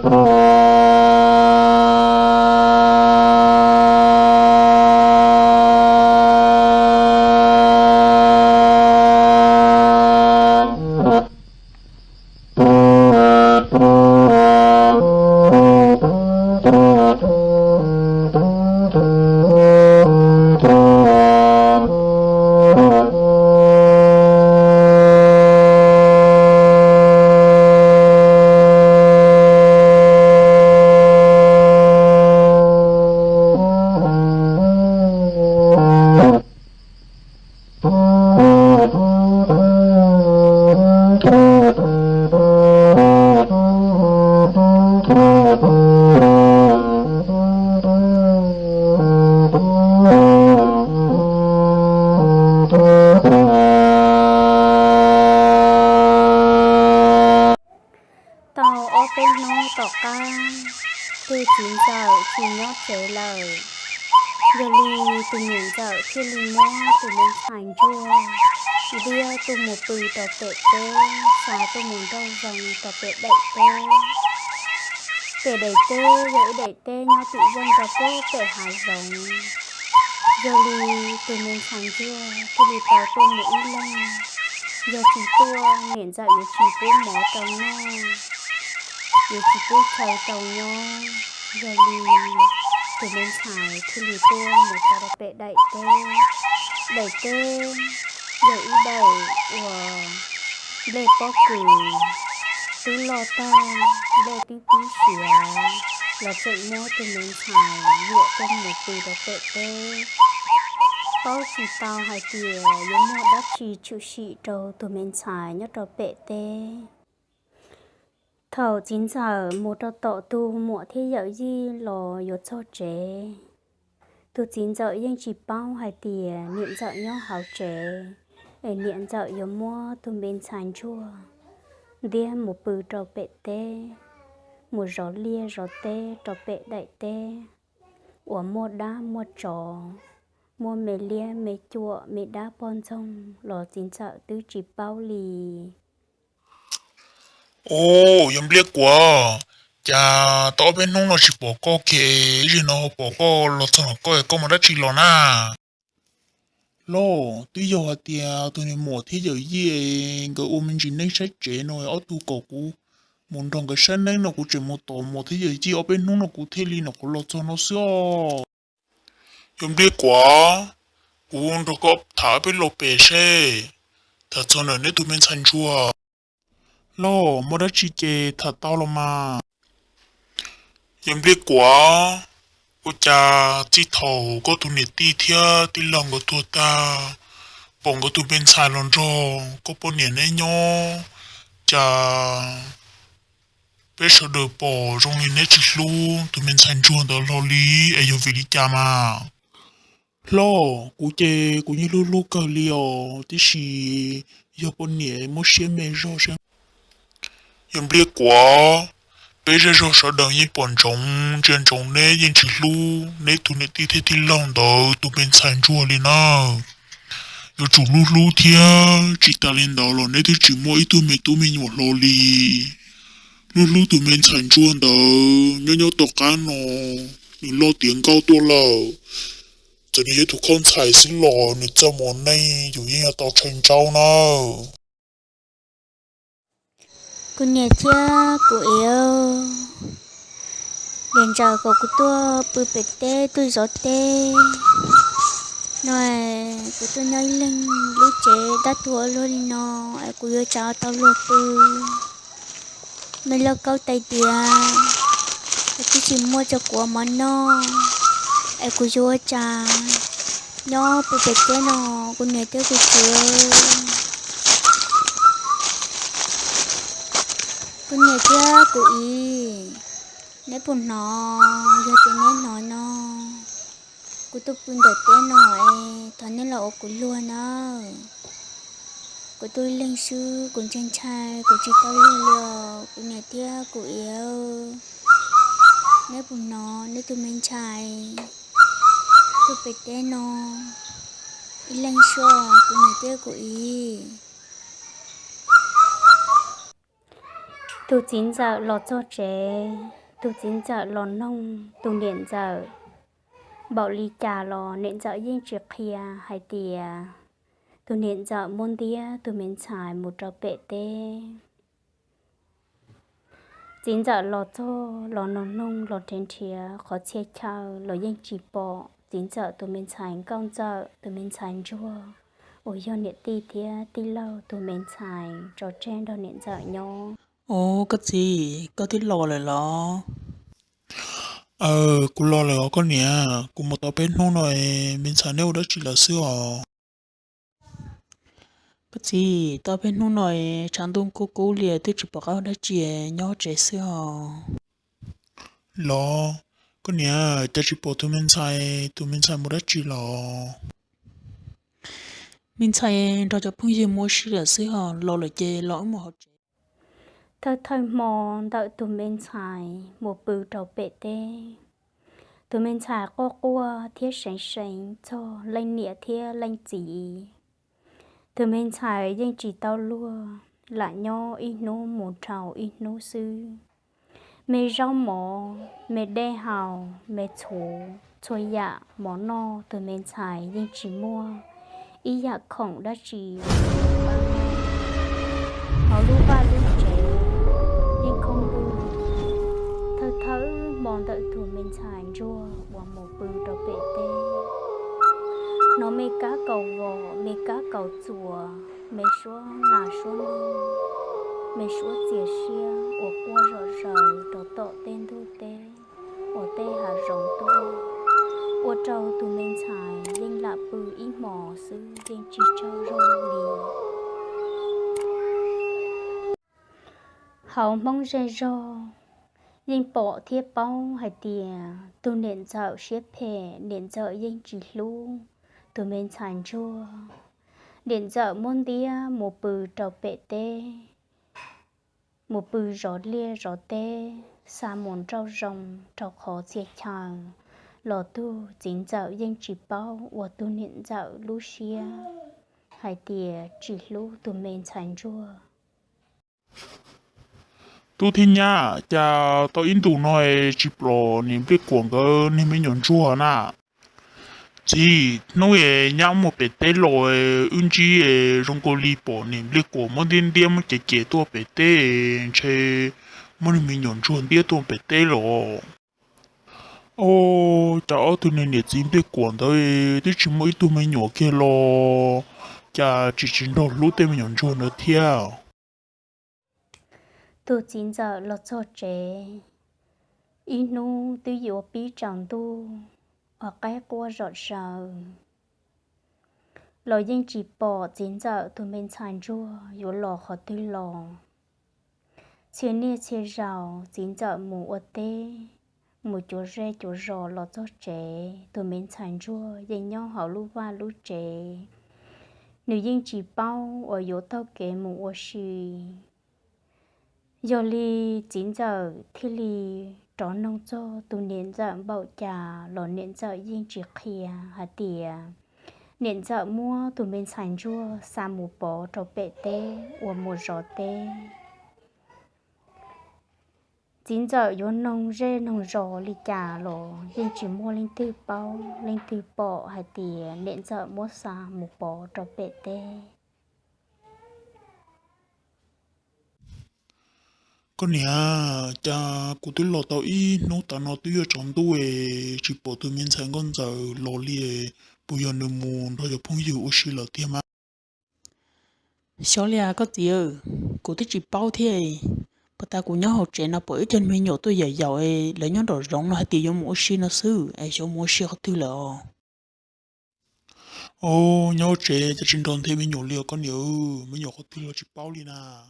Tàu ở bên nó tàu ca từ 9 giờ chỉ nhót chế lời giờ lì từ những giờ khi lì mò từ bên thành chua bia từ một bì tàu tệ tê xả từ một đâu dòng tàu tệ đẩy tê đẩy tê dễ đẩy tê nhau tự dân tàu cô tệ hải dòng giờ lì từ bên thành chua khi lì tàu tôi mũi lên giờ chỉ tua miễn dạo giờ chỉ tua mỏ tàu no giờ chỉ tua chờ tàu nho giờ lì từ bên xài thì lì tua một tàu bệ đẩy tê giờ ý đẩy của lê bó cử tứ lo ta lê tí tí xỉa là chạy mô từ bên xài dựa trong một từ đập bệ tê bao chỉ tàu hai tìa giống một đắp chỉ chịu xị trâu từ bên xài nhớ đập bệ tê thầu 9 giờ một đợt tổ tu mùa thế giới gì lò yếu cho trẻ từ 9 giờ nhưng chỉ bao hai tiền niệm giờ nhau hảo trẻ để niệm giờ yếu mua từ bên sàn chua đi một bự trò bệ tê một gió lia gió tê trò bệ đại tê của mua đá mua trò mua mè lia mè chua mè đá bon sông lò 9 giờ tứ chỉ bao lì. Ồ, em biết quá. Chà, tao bên nông nó chỉ bỏ có kệ, gì nó bỏ có lọt thằng nó có mà đã chỉ lọt na. Lô, tuy giờ hạt tiề, tụi này mùa thế giới gì, cái ôm mình chỉ nên sách chế rồi, ở tu cổ cũ. Muốn đồng cái sân này nó cũng chỉ một tổ mùa thế giới gì, ở bên nông nó cũng thế li nó cũng lọt thằng nó xưa. Em biết quá. Cũng được có thả bên lọt bể xe. Thật cho nên tụi mình thành chua. Lô, mua đã chỉ kê thật tao là mà. Em biết quá. Cô cha chỉ thầu có tụi này tí thia tí lòng của tụi ta. Bỗng có tụi bên xài lòng rô. Có bốn年ấy nhô. Cha bây giờ được bỏ trong này nét chỉ luôn. Tụi mình xài chuông đó lo lý. Ê dô vì đi cha mà. Lô, cô chê cô như lúc lúc cờ liều. Tí xì giờ 4年 một xe mê rô xem. Em biết quá. Bây giờ rồi sợ đợi những bọn trống trên trống nế những chỉ lưu nế tụi nế tí thế tí lòng đó tụi bên sàn chua lên à rồi chủ lưu lưu thia chỉ ta lên đó là nế tí chỉ mỗi tụi mình một lò lì lưu lưu tụi bên sàn chua đó nhớ nhớ tộc cá nó những lo tiếng cao tua lờ cho nên tụi con xài xin lò nế cho món này dù như là tao thành trao nào. Cô nhà chưa cô yêu đến giờ cô tua bự bệt tê tôi gió tê nói cô tôi nói lên lúc chế đã thua luôn nó cô yêu cháu tao luôn bự mình lo câu tay tiền tôi chỉ mua cho của món nó cô yêu cháu nó bự bệt tê nó cô nhà tê cô chưa cô nhà chưa cô ý nãy buồn nó giờ thì nãy nó cô tôi buồn đợt thế nói thằng nên là cô luôn á cô tôi lên sư cô chân trai cô chỉ tao luôn luôn cô nhà tia cô yêu nãy buồn nó nãy tôi men trai tôi bị thế nó lên sư cô nhà tia cô ý tu chín giờ lò cho trẻ tu chín giờ lò nông tu niệm giờ bảo lý trà lò niệm giờ yên chuyện kia hay tiề tu niệm giờ môn tía tu mình xài một trò bể tê chín giờ lò cho lò nông lò trên thìa khó chia chào lò yên chỉ bỏ chín giờ tu mình xài công giờ tu mình xài chua ôi do niệm ti tía ti lâu tu mình xài trò trên đó niệm giờ nhau. Ồ, cái gì? Có tí lò lại lo. Cô lo là có nè, cô một tao bên nông rồi, mình xài nếu đó chỉ là xưa Cái gì? Tao bên nó nói chẳng đúng cô lìa tôi chỉ bảo cáo đã chìa nhỏ trẻ xưa. lo, có nè, ta chỉ bỏ tụi mình xài một đó chỉ là Mình thấy đó cho phong gì mua xí là xưa lo là chê lỗi mà họ trẻ. Thời mòn đợi tụi mình xài một bự trầu bể tê tụi mình xài có qua thiết sánh cho lên nịa thiết lên chỉ tụi mình xài nhưng chỉ tao lua lại nho ít nô một trầu ít nô sư mê rau mỏ mê đê hào mê chủ choi dạ mỏ no tụi mình xài nhưng chỉ mua ý dạ khổng đã chỉ họ lưu ba lưu trẻ nhưng không đủ thơ mòn đợi tụi mình xài rua và một bự đồ bể tê nó mê cá cầu vò mê cá cầu chùa mê xua nà xua nông mê xua chìa xia ở qua rờ đồ tọ tên thu tê ở tê hà rồng tu ở trâu tụi mình xài nhưng là bự ý mỏ sư nhưng chỉ trâu rong lì hậu mong rê rô nhưng bỏ thiết bao hay tìa tôi nên dạo xếp hệ nên dạo nhưng chỉ lưu tôi mình sản chua nên dạo môn tía một bự trò bể tê một bự rõ lia rõ tê xa môn trâu rồng trâu khó chiếc chàng lò tu chính dạo nhưng chỉ bao và tôi nên dạo Lucia hay tìa chỉ lưu tôi mình sản chua tu thiên nha, cha tao in tụ nói chỉ bỏ niệm biết quảng cơ nên mới nhọn chua na. Chỉ nói nhắm một bể tế rồi ưng chỉ trong cô li bỏ niệm biết quảng mà đến điểm cái chế tua bể tế chơi mà mình nhọn chua biết tua bể tế rồi. Ô, cháu tụi này nhiệt dính biết quảng thôi, tôi chỉ mới tụi mình nhỏ kia lo, cha chỉ chính đó lúc tụi mình nhọn chua nữa theo. tôi chín giờ lọt cho trẻ inu tôi yếu bí chẳng tu ở cái qua rõ rờ lò yên chỉ bỏ chín giờ tụi mình sản chua yếu lò khó tư lò chia nia chia rào chín giờ mù ở tê mù chỗ rê chỗ rò lọt cho trẻ tụi mình sản chua yên nhau họ lưu va lưu trẻ nếu yên chỉ bao ở yếu tao kể mù ở xì giờ li 9 giờ thì li trò nông cho tụ niệm giờ bảo trà lò niệm giờ yên chỉ khía hà tìa niệm giờ mua tụ mình sản chua sa mù bò trò bể tê và mù gió tê 9 giờ vô nông rê nông gió li trà lò yên chỉ mua lên tư bao lên tư bò hà tìa niệm giờ mua sa mù bò trò bể tê Con nè, cha cụ tôi lo tao ý nó ta nó tôi ở trong tôi chỉ bỏ tôi mình sang con giờ lo lia bây giờ nó muốn rồi phong yêu ở xí là tiêm á. Xó lìa có gì ơ. Cô tí chỉ bao thế. Bà ta cũng nhớ học trẻ nó bởi trên mình nhỏ tôi dạy dạo lấy nhớ đồ rộng nó hay tìm cho mua xí nó sư. Xó mua xí có tư lọ. Ô, nhau trẻ cho trên đòn thêm mình nhỏ lia con nhớ mình nhỏ có tiêu là chỉ bao lia à.